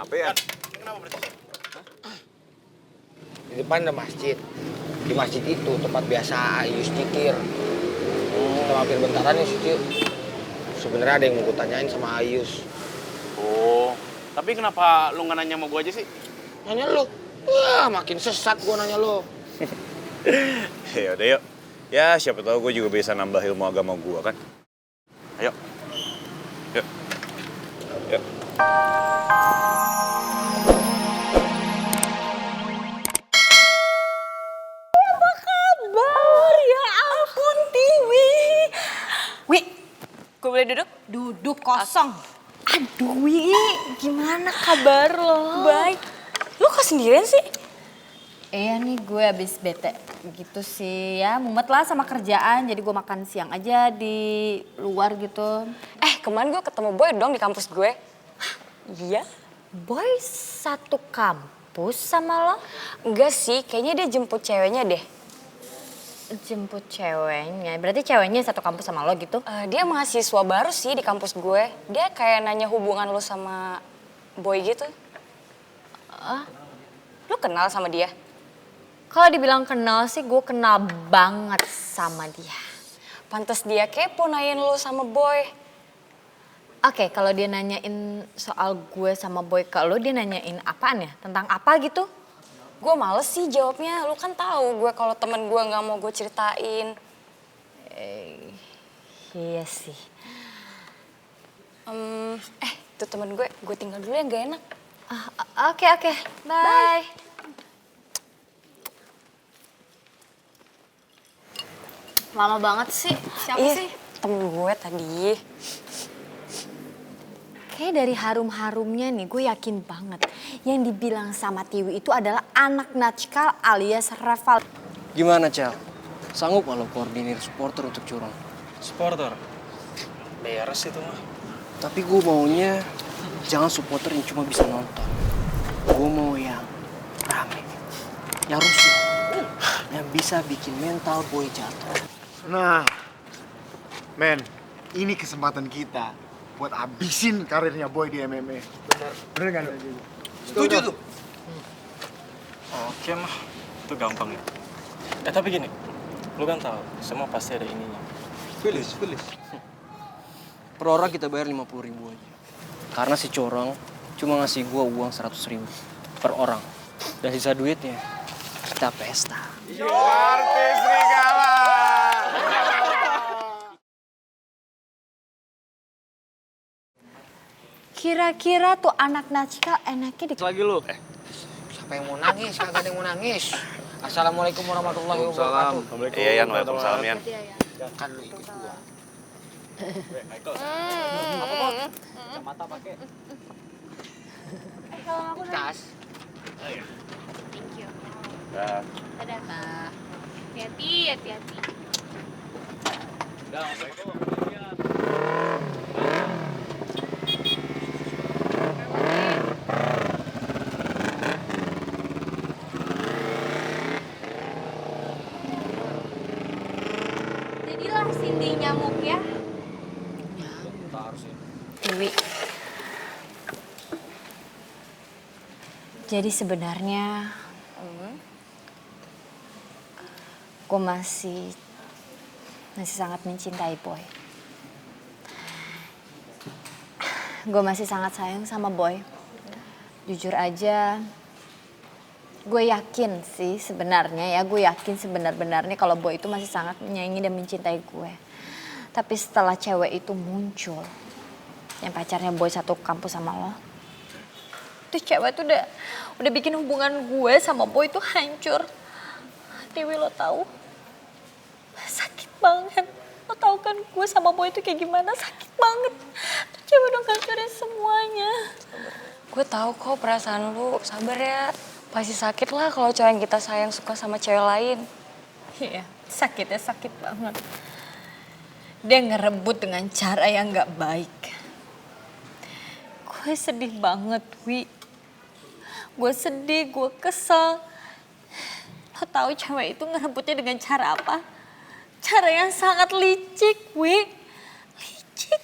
Kenapa ya? Kenapa berarti? Di depan ada masjid. Di masjid itu tempat biasa Ayus zikir. Kita mampir bentaran ya Suci. Sebenarnya ada yang mau gue tanyain sama Ayus. Oh, tapi kenapa lu nggak nanya sama gue aja sih? Nanya lo. Wah, makin sesat gue nanya lo. Ya udah yuk. Ya siapa tahu gue juga bisa nambah ilmu agama gue kan. Ayo. Yuk. Yuk. Kabar, ya ampun Tiwi. Wi, gue boleh duduk? Duduk kosong. Aduh Wi, gimana kabar lo? Baik. Lo kok sendirian sih? Iya nih gue abis bete gitu sih ya, mumet lah sama kerjaan jadi gue makan siang aja di luar gitu. Kemarin gue ketemu Boy dong di kampus gue. Iya? Boy satu kampus sama lo? Enggak sih, kayaknya dia jemput ceweknya deh. Jemput ceweknya, berarti ceweknya satu kampus sama lo gitu? Dia mahasiswa baru sih di kampus gue. Dia kayak nanya hubungan lo sama Boy gitu. Lo kenal sama dia? Kalau dibilang kenal sih gue kenal banget sama dia. Pantes dia kepo nanyain lo sama Boy. Oke, kalau dia nanyain soal gue sama Boy ke lo, dia nanyain apaan ya? Tentang apa gitu? Gue males sih jawabnya, lu kan tahu gue kalau temen gue nggak mau gue ceritain. Iya sih. Itu temen gue tinggal dulu ya, gak enak. Oke, bye. Lama banget sih, siapa sih? Temen gue tadi. Kayak dari harum-harumnya nih, gue yakin banget yang dibilang sama Tiwi itu adalah anak Natchkal alias Reval. Gimana, Cel? Sanggup gak lo koordinir supporter untuk curang? Supporter? Beres itu mah. Tapi gue maunya jangan supporter yang cuma bisa nonton. Gue mau yang rame, yang rusuh, yang bisa bikin mental boy jatuh. Nah, men, ini kesempatan kita buat abisin karirnya Boy di MMA. Bener kan? Setuju tuh. Oke mah, itu gampang ya. Tapi gini, lu kan tahu semua pasti ada ininya. Felis. Per orang kita bayar 50.000 aja. Karena si corong cuma ngasih gua uang 100.000 per orang. Dan sisa duitnya kita pesta. Artis Serigala. Kira-kira tuh anak Natchkal enaknya di... Lagi lu. Siapa yang mau nangis? Kagak ada yang mau nangis. Assalamualaikum warahmatullahi wabarakatuh. Iya, Yan. Waalaikumsalam, Yan. Kan lu ikut gua. Kacamata pakai. Kalau aku Tas. thank you. Dah. Dadah, Kak. Hati-hati. Jadilah Cindy nyamuk ya. Dewi. Jadi sebenarnya gue masih sangat mencintai Boy. Gue masih sangat sayang sama Boy. Jujur aja, gue yakin sih sebenarnya ya, gue yakin sebenar-benarnya kalau Boy itu masih sangat menyayangi dan mencintai gue. Tapi setelah cewek itu muncul, yang pacarnya Boy satu kampus sama lo, tuh cewek tuh udah bikin hubungan gue sama Boy itu hancur. Dewi, lo tahu? Sakit banget. Lo tahu kan gue sama Boy itu kayak gimana? Sakit banget. Tuh cewek udah ngancurin semuanya. Gue tahu kok perasaan lu, sabar ya. Pasti sakit lah kalau cowok yang kita sayang suka sama cewek lain. Iya, sakitnya sakit banget. Dia ngerebut dengan cara yang gak baik. Gue sedih banget, Wi. Gue sedih, gue kesel. Lo tahu cewek itu ngerebutnya dengan cara apa? Cara yang sangat licik, Wi. Licik.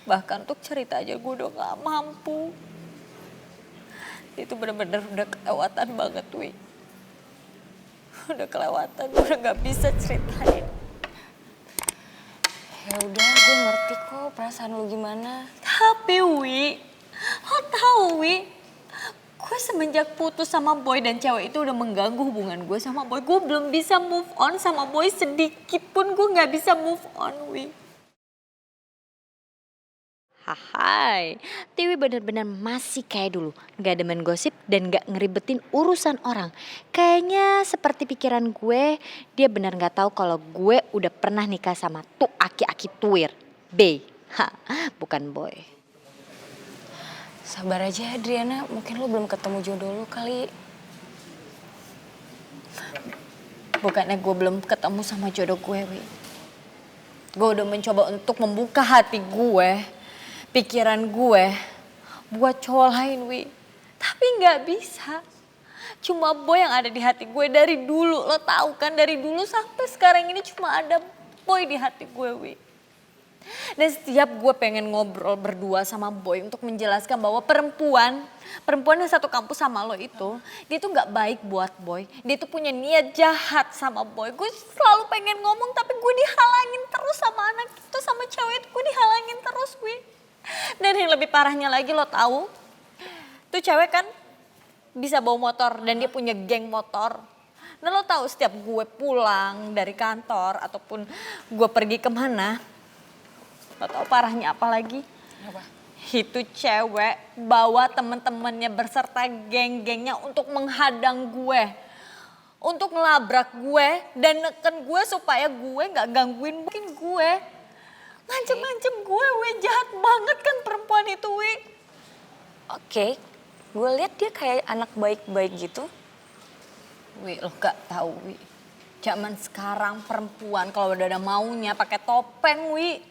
Bahkan untuk cerita aja gue udah gak mampu. Itu bener-bener udah kelewatan banget, Wi. Udah kelewatan, gue udah gak bisa ceritain. Ya udah, gue ngerti kok perasaan lu gimana. Tapi Wi, lo tau Wi, gue semenjak putus sama Boy dan cewek itu udah mengganggu hubungan gue sama Boy. Gue belum bisa move on sama Boy sedikit pun, gue gak bisa move on, Wi. Hai, Tiwi bener-bener masih kayak dulu. Gak demen gosip dan gak ngeribetin urusan orang. Kayaknya seperti pikiran gue, dia bener gak tahu kalau gue udah pernah nikah sama tuh aki-aki tuir. B, bukan Boy. Sabar aja Adriana, mungkin lu belum ketemu jodoh lu kali. Bukannya gue belum ketemu sama jodoh gue, Wi. Gue udah mencoba untuk membuka hati gue, pikiran gue buat cowok lain, Wi. Tapi gak bisa. Cuma Boy yang ada di hati gue dari dulu. Lo tahu kan, dari dulu sampai sekarang ini cuma ada Boy di hati gue, Wi. Dan setiap gue pengen ngobrol berdua sama Boy untuk menjelaskan bahwa perempuan yang satu kampus sama lo itu, dia tuh gak baik buat Boy. Dia tuh punya niat jahat sama Boy. Gue selalu pengen ngomong tapi gue dihalangin terus sama anak itu, sama cewek itu. Gue dihalangin terus, Wi. Dan yang lebih parahnya lagi, lo tahu, tuh cewek kan bisa bawa motor dan dia punya geng motor. Nah lo tahu setiap gue pulang dari kantor ataupun gue pergi kemana, lo tahu parahnya apa lagi? Apa? Itu cewek bawa temen-temennya berserta geng-gengnya untuk menghadang gue. Untuk ngelabrak gue dan neken gue supaya gue gak gangguin mungkin gue. Ngancem-ngancem gue, Wi. Jahat banget kan perempuan itu, Wi. Oke, gue lihat dia kayak anak baik-baik gitu. Wi, lo gak tahu, Wi. Zaman sekarang perempuan kalau udah ada maunya pakai topeng, Wi.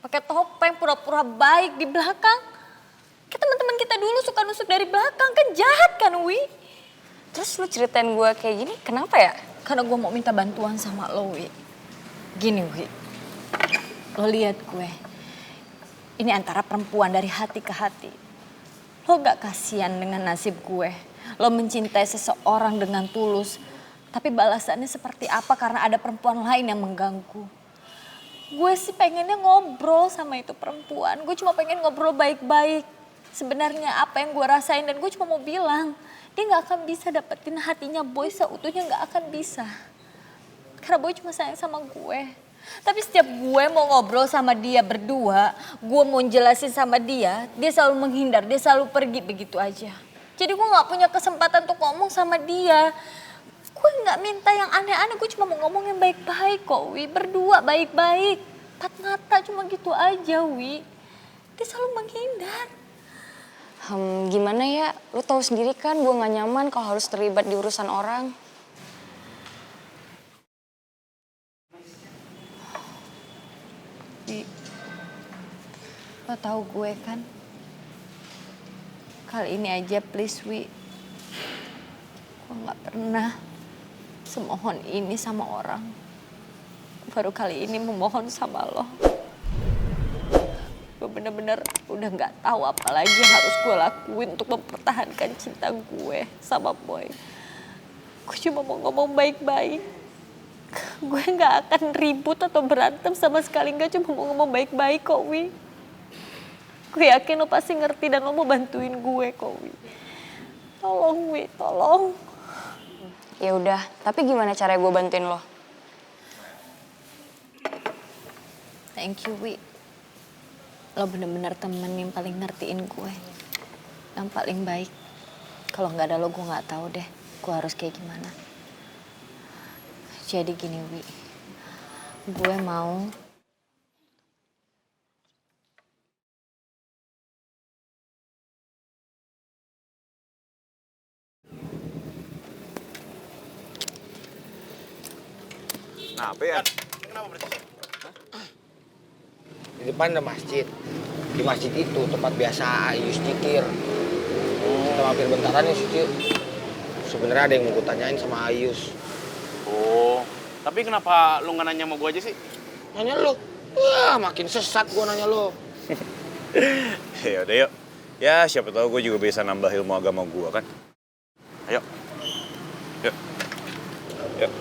Pakai topeng pura-pura baik di belakang. Kayak teman-teman kita dulu suka nusuk dari belakang, kan jahat kan, Wi. Terus lu ceritain gue kayak gini, kenapa ya? Karena gue mau minta bantuan sama lo, Wi. Gini, Wi. Lo lihat gue. Ini antara perempuan dari hati ke hati. Lo gak kasihan dengan nasib gue. Lo mencintai seseorang dengan tulus. Tapi balasannya seperti apa karena ada perempuan lain yang mengganggu. Gue sih pengennya ngobrol sama itu perempuan. Gue cuma pengen ngobrol baik-baik. Sebenarnya apa yang gue rasain dan gue cuma mau bilang. Dia gak akan bisa dapetin hatinya Boy seutuhnya, gak akan bisa. Karena Boy cuma sayang sama gue. Tapi setiap gue mau ngobrol sama dia berdua, gue mau jelasin sama dia selalu menghindar, dia selalu pergi begitu aja. Jadi gue gak punya kesempatan untuk ngomong sama dia. Gue gak minta yang aneh-aneh, gue cuma mau ngomong yang baik-baik kok, Wi. Berdua baik-baik, empat mata cuma gitu aja, Wi. Dia selalu menghindar. Gimana ya, lu tahu sendiri kan gue gak nyaman kalau harus terlibat di urusan orang. Wi, lo tahu gue kan? Kali ini aja please, Wi. Gue gak pernah semohon ini sama orang. Baru kali ini memohon sama lo. Gue bener-bener udah gak tahu apa lagi yang harus gue lakuin untuk mempertahankan cinta gue sama Boy. Gue cuma mau ngomong baik-baik. Gue gak akan ribut atau berantem sama sekali. Gak, cuma mau ngomong baik-baik kok, Wi. Gue yakin lo pasti ngerti dan lo mau bantuin gue kok, Wi. Tolong, Wi, tolong. Ya udah, tapi gimana cara gue bantuin lo? Thank you, Wi. Lo bener-bener temen yang paling ngertiin gue. Yang paling baik. Kalau gak ada lo, gue gak tahu deh gue harus kayak gimana. Jadi gini, Wi. Gue mau Kenapa ya? Di depan ada masjid. Di masjid itu tempat biasa Ayus tikir. Kita mampir bentaran ya, Suci. Sebenarnya ada yang mau gue tanyain sama Ayus. Oh, tapi kenapa lu nggak nanya sama gue aja sih? Nanya lo. Wah, makin sesat gue nanya lo. Ya udah yuk. Ya siapa tahu gue juga bisa nambah ilmu agama gue kan. Ayo. Yuk. Yuk.